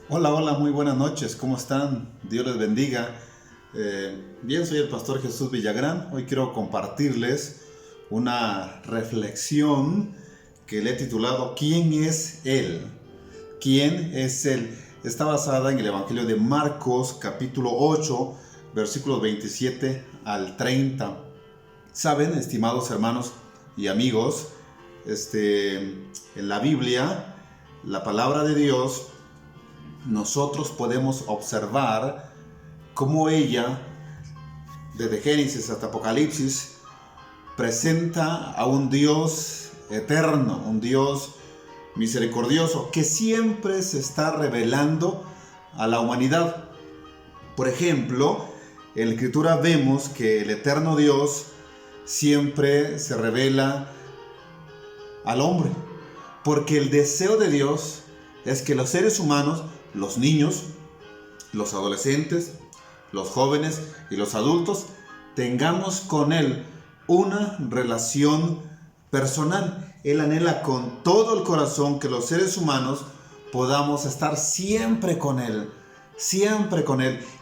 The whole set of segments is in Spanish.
Hola, hola, muy buenas noches, ¿cómo están? Dios les bendiga. Bien, soy el pastor Jesús Villagrán. Hoy quiero compartirles una reflexión que le he titulado ¿Quién es Él? ¿Quién es Él? Está basada en el Evangelio de Marcos, capítulo 8, versículos 27 al 30. Saben, estimados hermanos y amigos, en la Biblia, la palabra de Dios, nosotros podemos observar cómo ella, desde Génesis hasta Apocalipsis, presenta a un Dios eterno, un Dios misericordioso, que siempre se está revelando a la humanidad. Por ejemplo, en la Escritura vemos que el eterno Dios siempre se revela al hombre, porque el deseo de Dios es que los seres humanos, los niños, los adolescentes, los jóvenes y los adultos, tengamos con Él una relación personal. Él anhela con todo el corazón que los seres humanos podamos estar siempre con Él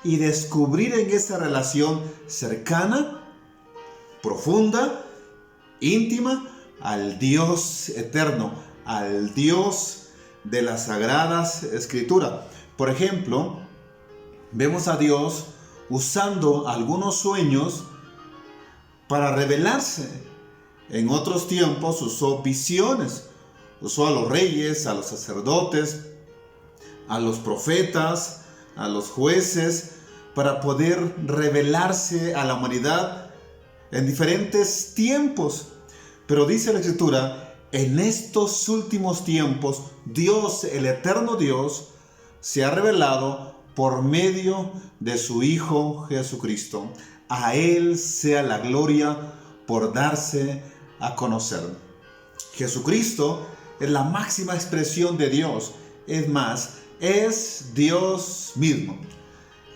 y descubrir en esa relación cercana, profunda, íntima, al Dios eterno, al Dios de las Sagradas Escrituras. Por ejemplo, vemos a Dios usando algunos sueños para revelarse. En otros tiempos usó visiones, usó a los reyes, a los sacerdotes, a los profetas, a los jueces, para poder revelarse a la humanidad en diferentes tiempos. Pero dice la Escritura, en estos últimos tiempos, Dios, el eterno Dios, se ha revelado por medio de su Hijo Jesucristo. A Él sea la gloria por darse a conocer. Jesucristo es la máxima expresión de Dios. Es más, es Dios mismo.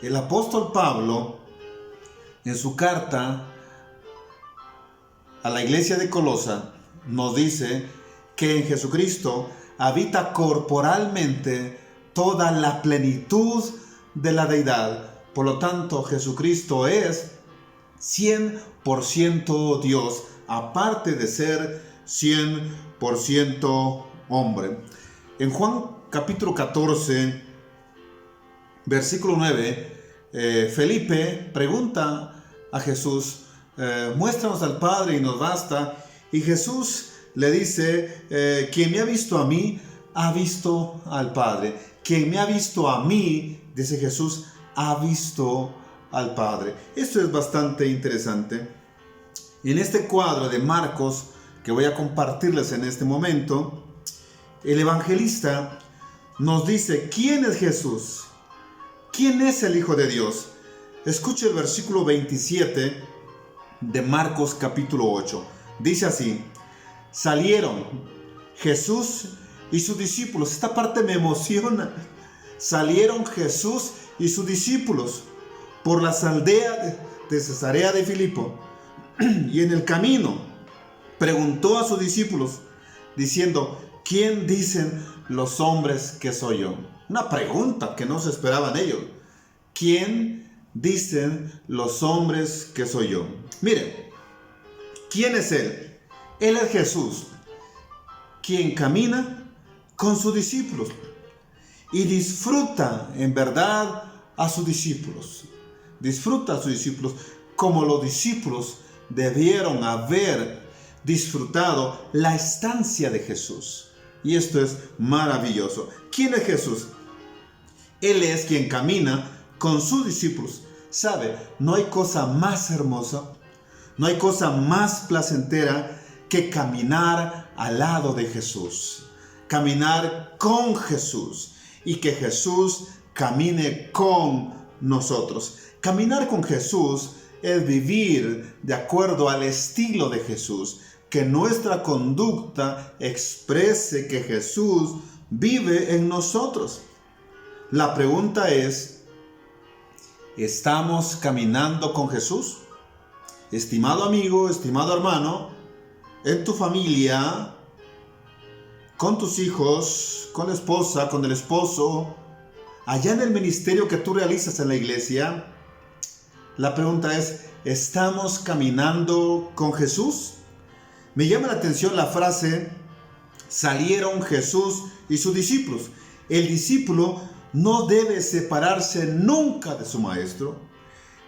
El apóstol Pablo, en su carta a la iglesia de Colosa, nos dice que en Jesucristo habita corporalmente toda la plenitud de la deidad. Por lo tanto, Jesucristo es 100% Dios, aparte de ser 100% hombre. En Juan capítulo 14, versículo 9, Felipe pregunta a Jesús, muéstranos al Padre y nos basta. Y Jesús le dice, quien me ha visto a mí, ha visto al Padre. Quien me ha visto a mí, dice Jesús, ha visto al Padre. Esto es bastante interesante. Y en este cuadro de Marcos, que voy a compartirles en este momento, el evangelista nos dice, ¿quién es Jesús? ¿Quién es el Hijo de Dios? Escuche el versículo 27 de Marcos capítulo 8. Dice así, salieron Jesús y sus discípulos. Esta parte me emociona. Salieron Jesús y sus discípulos por las aldeas de Cesarea de Filipo, y en el camino preguntó a sus discípulos diciendo, ¿quién dicen los hombres que soy yo? Una pregunta que no se esperaban ellos. ¿Quién dicen los hombres que soy yo? Miren, ¿quién es Él? Él es Jesús, quien camina con sus discípulos y disfruta en verdad a sus discípulos. Disfruta a sus discípulos como los discípulos debieron haber disfrutado la estancia de Jesús. Y esto es maravilloso. ¿Quién es Jesús? Él es quien camina con sus discípulos. ¿Sabe? No hay cosa más hermosa, no hay cosa más placentera que caminar al lado de Jesús. Caminar con Jesús y que Jesús camine con nosotros. Caminar con Jesús es vivir de acuerdo al estilo de Jesús. Que nuestra conducta exprese que Jesús vive en nosotros. La pregunta es, ¿estamos caminando con Jesús? Estimado amigo, estimado hermano, en tu familia, con tus hijos, con la esposa, con el esposo, allá en el ministerio que tú realizas en la iglesia, la pregunta es, ¿estamos caminando con Jesús? Me llama la atención la frase, salieron Jesús y sus discípulos. El discípulo no debe separarse nunca de su maestro.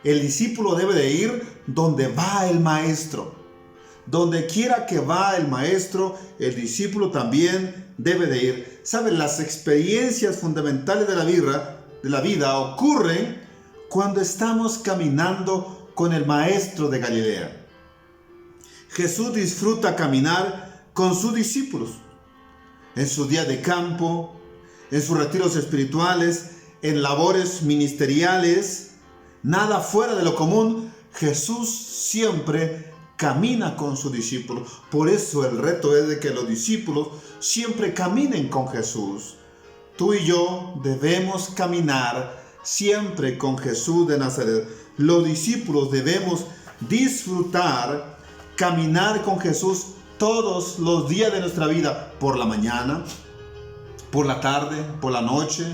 El discípulo debe de ir donde va el maestro. Donde quiera que va el maestro, el discípulo también debe de ir. ¿Saben? Las experiencias fundamentales de la vida ocurren cuando estamos caminando con el maestro de Galilea. Jesús disfruta caminar con sus discípulos. En sus días de campo, en sus retiros espirituales, en labores ministeriales, nada fuera de lo común, Jesús siempre camina con sus discípulos. Por eso el reto es de que los discípulos siempre caminen con Jesús. Tú y yo debemos caminar siempre con Jesús de Nazaret. Los discípulos debemos disfrutar, caminar con Jesús todos los días de nuestra vida, por la mañana, por la tarde, por la noche,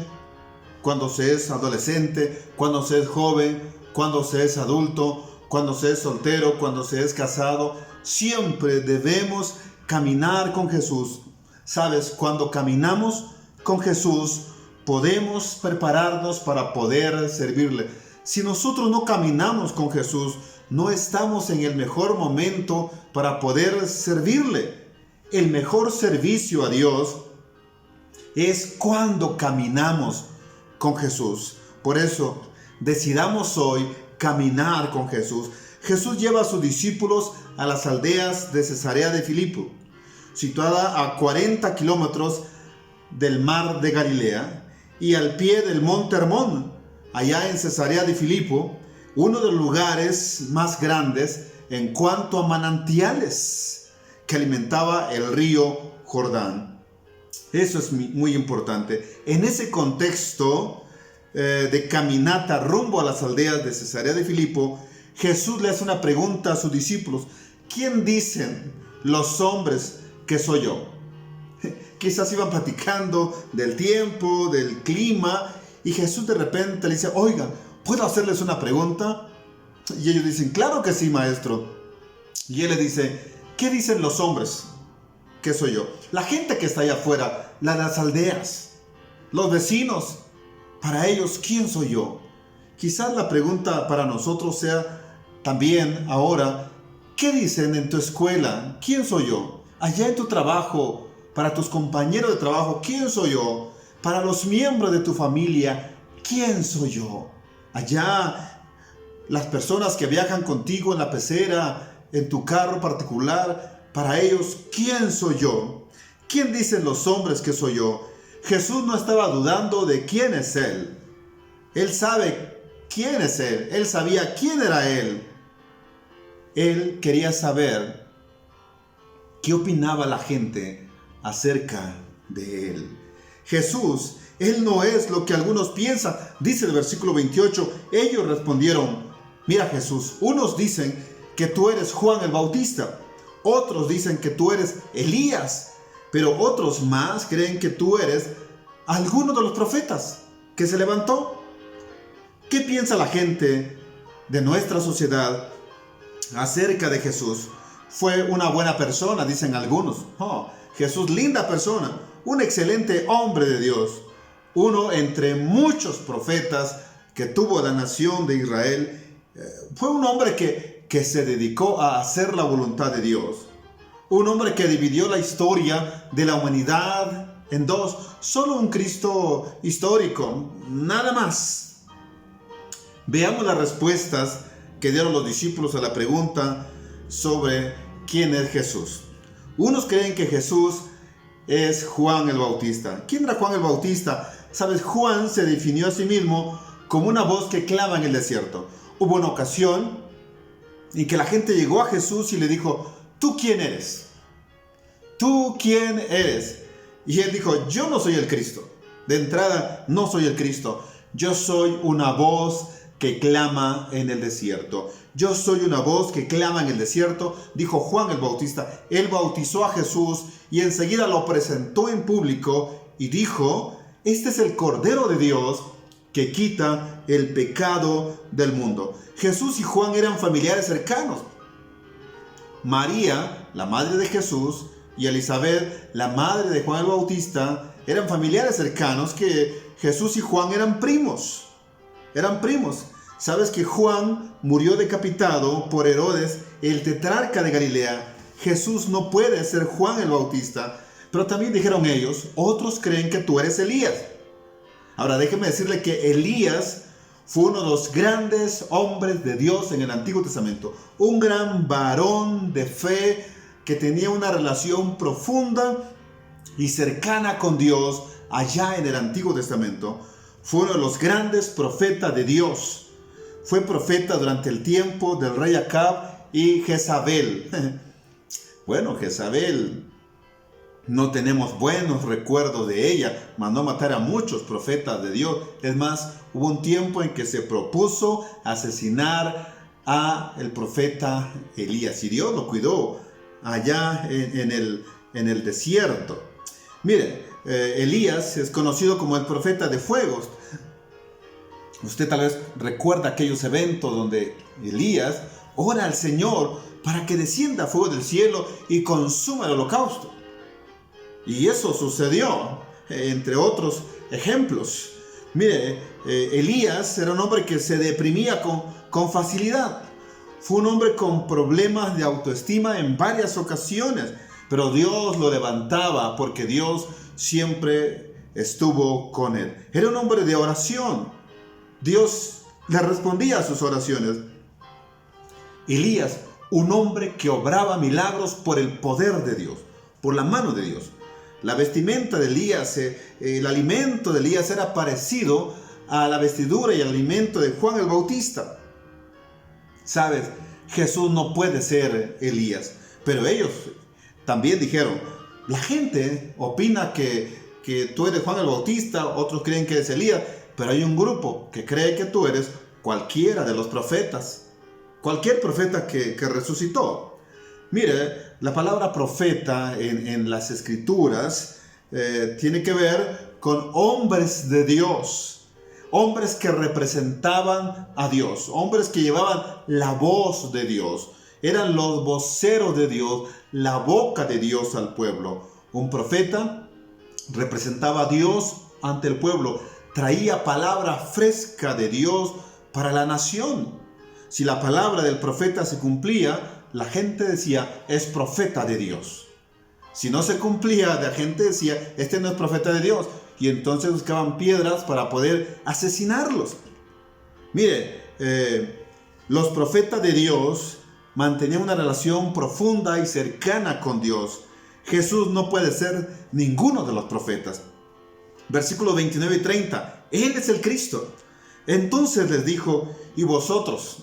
cuando se es adolescente, cuando se es joven, cuando se es adulto, cuando se es soltero, cuando se es casado. Siempre debemos caminar con Jesús. ¿Sabes? Cuando caminamos con Jesús, podemos prepararnos para poder servirle. Si nosotros no caminamos con Jesús, no estamos en el mejor momento para poder servirle. El mejor servicio a Dios es cuando caminamos con Jesús. Por eso, decidamos hoy caminar con Jesús. Jesús lleva a sus discípulos a las aldeas de Cesarea de Filipo, situada a 40 kilómetros del mar de Galilea y al pie del monte Hermón, allá en Cesarea de Filipo, uno de los lugares más grandes en cuanto a manantiales que alimentaba el río Jordán. Eso es muy importante. En ese contexto de caminata rumbo a las aldeas de Cesarea de Filipo, Jesús le hace una pregunta a sus discípulos. ¿Quién dicen los hombres que soy yo? Quizás iban platicando del tiempo, del clima, y Jesús de repente le dice, oigan, ¿puedo hacerles una pregunta? Y ellos dicen, claro que sí, maestro. Y él le dice, ¿qué dicen los hombres que soy yo? La gente que está allá afuera, las aldeas, los vecinos, para ellos, ¿quién soy yo? Quizás la pregunta para nosotros sea también ahora, ¿qué dicen en tu escuela? ¿Quién soy yo? Allá en tu trabajo, para tus compañeros de trabajo, ¿quién soy yo? Para los miembros de tu familia, ¿quién soy yo? Allá, las personas que viajan contigo en la pecera, en tu carro particular, para ellos, ¿quién soy yo? ¿Quién dicen los hombres que soy yo? Jesús no estaba dudando de quién es Él. Él sabe quién es Él. Él sabía quién era Él. Él quería saber qué opinaba la gente acerca de Él. Jesús, Él no es lo que algunos piensan. Dice el versículo 28, ellos respondieron, mira Jesús, unos dicen que tú eres Juan el Bautista, otros dicen que tú eres Elías, pero otros más creen que tú eres alguno de los profetas que se levantó. ¿Qué piensa la gente de nuestra sociedad acerca de Jesús? Fue una buena persona, dicen algunos. Jesús, linda persona, un excelente hombre de Dios, uno entre muchos profetas que tuvo la nación de Israel. Fue un hombre que se dedicó a hacer la voluntad de Dios. Un hombre que dividió la historia de la humanidad en dos. Solo un Cristo histórico, nada más. Veamos las respuestas que dieron los discípulos a la pregunta sobre quién es Jesús. Unos creen que Jesús es Juan el Bautista. ¿Quién era Juan el Bautista? Sabes, Juan se definió a sí mismo como una voz que clama en el desierto. Hubo una ocasión en que la gente llegó a Jesús y le dijo, ¿tú quién eres? ¿Tú quién eres? Y él dijo, yo no soy el Cristo. De entrada, no soy el Cristo. Yo soy una voz que clama en el desierto. Yo soy una voz que clama en el desierto, dijo Juan el Bautista. Él bautizó a Jesús y enseguida lo presentó en público y dijo, este es el Cordero de Dios que quita el pecado del mundo. Jesús y Juan eran familiares cercanos. María, la madre de Jesús, y Elizabeth, la madre de Juan el Bautista, eran familiares cercanos, que Jesús y Juan eran primos. Eran primos. ¿Sabes que Juan murió decapitado por Herodes, el tetrarca de Galilea? Jesús no puede ser Juan el Bautista. Pero también dijeron ellos, otros creen que tú eres Elías. Ahora déjeme decirle que Elías fue uno de los grandes hombres de Dios en el Antiguo Testamento. Un gran varón de fe que tenía una relación profunda y cercana con Dios allá en el Antiguo Testamento. Fue uno de los grandes profetas de Dios. Fue profeta durante el tiempo del rey Acab y Jezabel. Bueno, Jezabel, no tenemos buenos recuerdos de ella. Mandó matar a muchos profetas de Dios. Es más, hubo un tiempo en que se propuso asesinar a el profeta Elías. Y Dios lo cuidó allá en el desierto. Miren, Elías es conocido como el profeta de fuegos. Usted tal vez recuerda aquellos eventos donde Elías ora al Señor para que descienda fuego del cielo y consuma el holocausto. Y eso sucedió, entre otros ejemplos. Mire, Elías era un hombre que se deprimía con facilidad. Fue un hombre con problemas de autoestima en varias ocasiones, pero Dios lo levantaba porque Dios siempre estuvo con él. Era un hombre de oración. Dios le respondía a sus oraciones. Elías, un hombre que obraba milagros por el poder de Dios, por la mano de Dios. La vestimenta de Elías, el alimento de Elías era parecido a la vestidura y al alimento de Juan el Bautista. ¿Sabes? Jesús no puede ser Elías. Pero ellos también dijeron, la gente opina que tú eres Juan el Bautista, otros creen que eres Elías, pero hay un grupo que cree que tú eres cualquiera de los profetas. Cualquier profeta que resucitó. Mire, la palabra profeta en las Escrituras tiene que ver con hombres de Dios, hombres que representaban a Dios, hombres que llevaban la voz de Dios, eran los voceros de Dios, la boca de Dios al pueblo. Un profeta representaba a Dios ante el pueblo, traía palabra fresca de Dios para la nación. Si la palabra del profeta se cumplía, la gente decía, es profeta de Dios. Si no se cumplía, la gente decía, este no es profeta de Dios. Y entonces buscaban piedras para poder asesinarlos. Mire, los profetas de Dios mantenían una relación profunda y cercana con Dios. Jesús no puede ser ninguno de los profetas. Versículos 29 y 30. Él es el Cristo. Entonces les dijo, ¿y vosotros?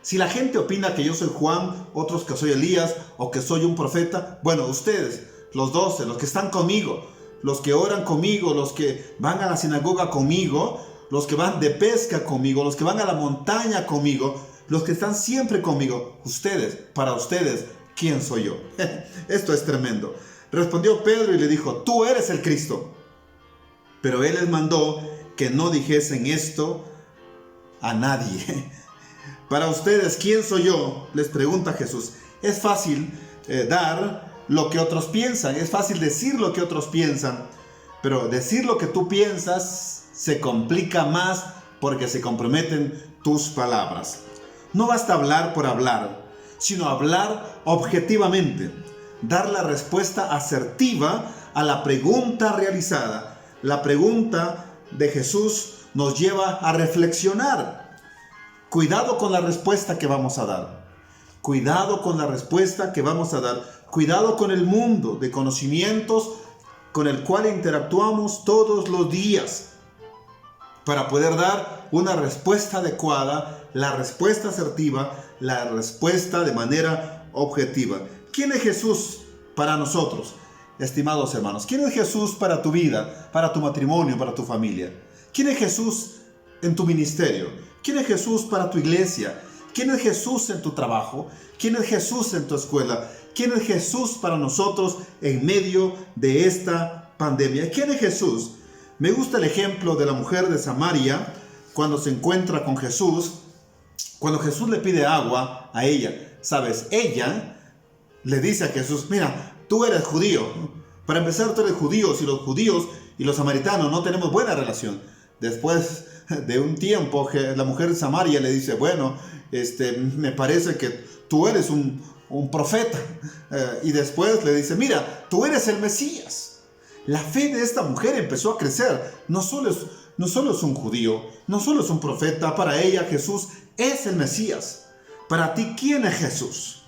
Si la gente opina que yo soy Juan, otros que soy Elías o que soy un profeta, bueno, ustedes, los 12, los que están conmigo, los que oran conmigo, los que van a la sinagoga conmigo, los que van de pesca conmigo, los que van a la montaña conmigo, los que están siempre conmigo, ustedes, para ustedes, ¿quién soy yo? Esto es tremendo. Respondió Pedro y le dijo, tú eres el Cristo. Pero él les mandó que no dijesen esto a nadie. Para ustedes, ¿quién soy yo? Les pregunta Jesús. Es fácil dar lo que otros piensan. Es fácil decir lo que otros piensan. Pero decir lo que tú piensas se complica más porque se comprometen tus palabras. No basta hablar por hablar, sino hablar objetivamente. Dar la respuesta asertiva a la pregunta realizada. La pregunta de Jesús nos lleva a reflexionar. Cuidado con la respuesta que vamos a dar. Cuidado con la respuesta que vamos a dar. Cuidado con el mundo de conocimientos con el cual interactuamos todos los días para poder dar una respuesta adecuada, la respuesta asertiva, la respuesta de manera objetiva. ¿Quién es Jesús para nosotros, estimados hermanos? ¿Quién es Jesús para tu vida, para tu matrimonio, para tu familia? ¿Quién es Jesús en tu ministerio? ¿Quién es Jesús para tu iglesia? ¿Quién es Jesús en tu trabajo? ¿Quién es Jesús en tu escuela? ¿Quién es Jesús para nosotros en medio de esta pandemia? ¿Quién es Jesús? Me gusta el ejemplo de la mujer de Samaria, cuando se encuentra con Jesús, cuando Jesús le pide agua a ella, ¿sabes? Ella le dice a Jesús, mira, tú eres judío. Para empezar, tú eres judío, si los judíos y los samaritanos no tenemos buena relación. Después de un tiempo, la mujer de Samaria le dice, bueno, me parece que tú eres un profeta. Y después le dice, mira, tú eres el Mesías. La fe de esta mujer empezó a crecer. No solo es un judío, no solo es un profeta. Para ella Jesús es el Mesías. Para ti, ¿quién es Jesús?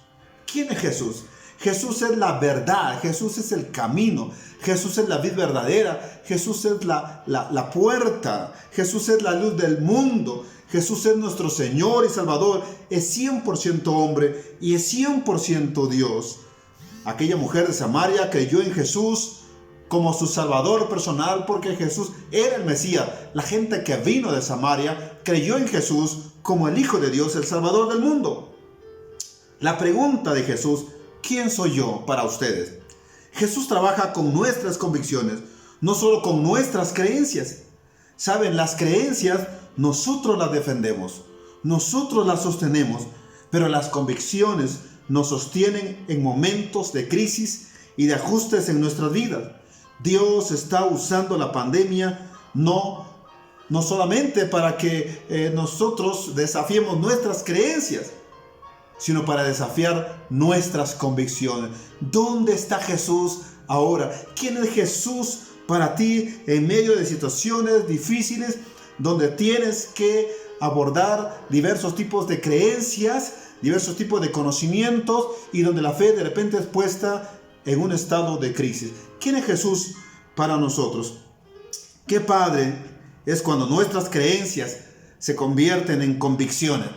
¿Quién es Jesús? Jesús es la verdad, Jesús es el camino, Jesús es la vid verdadera, Jesús es la puerta, Jesús es la luz del mundo, Jesús es nuestro Señor y Salvador, es 100% hombre y es 100% Dios. Aquella mujer de Samaria creyó en Jesús como su Salvador personal porque Jesús era el Mesías. La gente que vino de Samaria creyó en Jesús como el Hijo de Dios, el Salvador del mundo. La pregunta de Jesús: ¿quién soy yo para ustedes? Jesús trabaja con nuestras convicciones, no solo con nuestras creencias. Saben, las creencias nosotros las defendemos, nosotros las sostenemos, pero las convicciones nos sostienen en momentos de crisis y de ajustes en nuestras vidas. Dios está usando la pandemia no solamente para que nosotros desafiemos nuestras creencias, sino para desafiar nuestras convicciones. ¿Dónde está Jesús ahora? ¿Quién es Jesús para ti en medio de situaciones difíciles donde tienes que abordar diversos tipos de creencias, diversos tipos de conocimientos y donde la fe de repente es puesta en un estado de crisis? ¿Quién es Jesús para nosotros? Qué padre es cuando nuestras creencias se convierten en convicciones.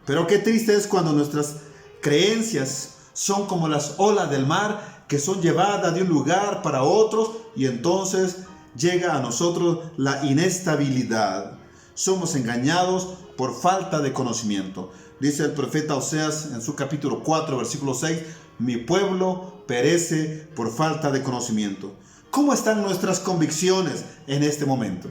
Pero qué triste es cuando nuestras creencias son como las olas del mar que son llevadas de un lugar para otro y entonces llega a nosotros la inestabilidad. Somos engañados por falta de conocimiento. Dice el profeta Oseas en su capítulo 4, versículo 6, mi pueblo perece por falta de conocimiento. ¿Cómo están nuestras convicciones en este momento?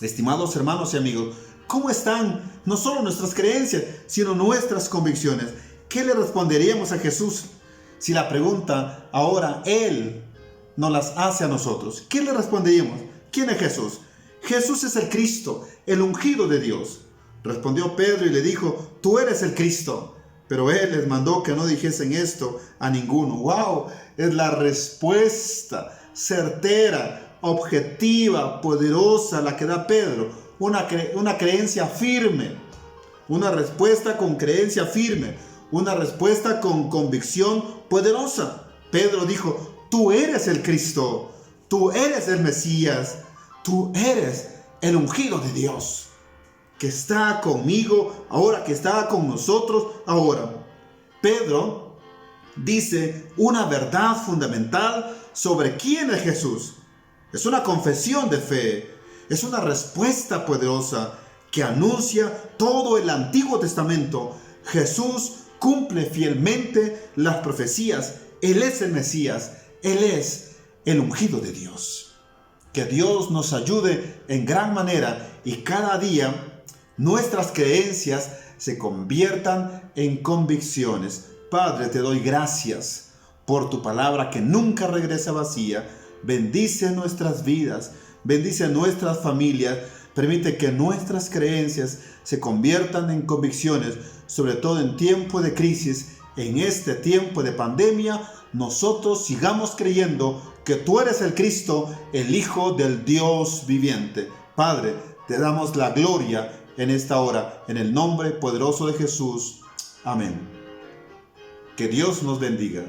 Estimados hermanos y amigos, ¿cómo están no solo nuestras creencias, sino nuestras convicciones? ¿Qué le responderíamos a Jesús si la pregunta ahora Él nos las hace a nosotros? ¿Qué le responderíamos? ¿Quién es Jesús? Jesús es el Cristo, el ungido de Dios. Respondió Pedro y le dijo, tú eres el Cristo. Pero Él les mandó que no dijesen esto a ninguno. ¡Wow! Es la respuesta certera, objetiva, poderosa la que da Pedro. Una creencia firme, una respuesta con creencia firme, una respuesta con convicción poderosa. Pedro dijo, tú eres el Cristo, tú eres el Mesías, tú eres el ungido de Dios, que está conmigo ahora, que está con nosotros ahora. Pedro dice una verdad fundamental sobre quién es Jesús. Es una confesión de fe. Es una respuesta poderosa que anuncia todo el Antiguo Testamento. Jesús cumple fielmente las profecías. Él es el Mesías. Él es el ungido de Dios. Que Dios nos ayude en gran manera y cada día nuestras creencias se conviertan en convicciones. Padre, te doy gracias por tu palabra que nunca regresa vacía. Bendice nuestras vidas. Bendice nuestras familias, permite que nuestras creencias se conviertan en convicciones, sobre todo en tiempo de crisis, en este tiempo de pandemia, nosotros sigamos creyendo que tú eres el Cristo, el Hijo del Dios viviente. Padre, te damos la gloria en esta hora, en el nombre poderoso de Jesús. Amén. Que Dios nos bendiga.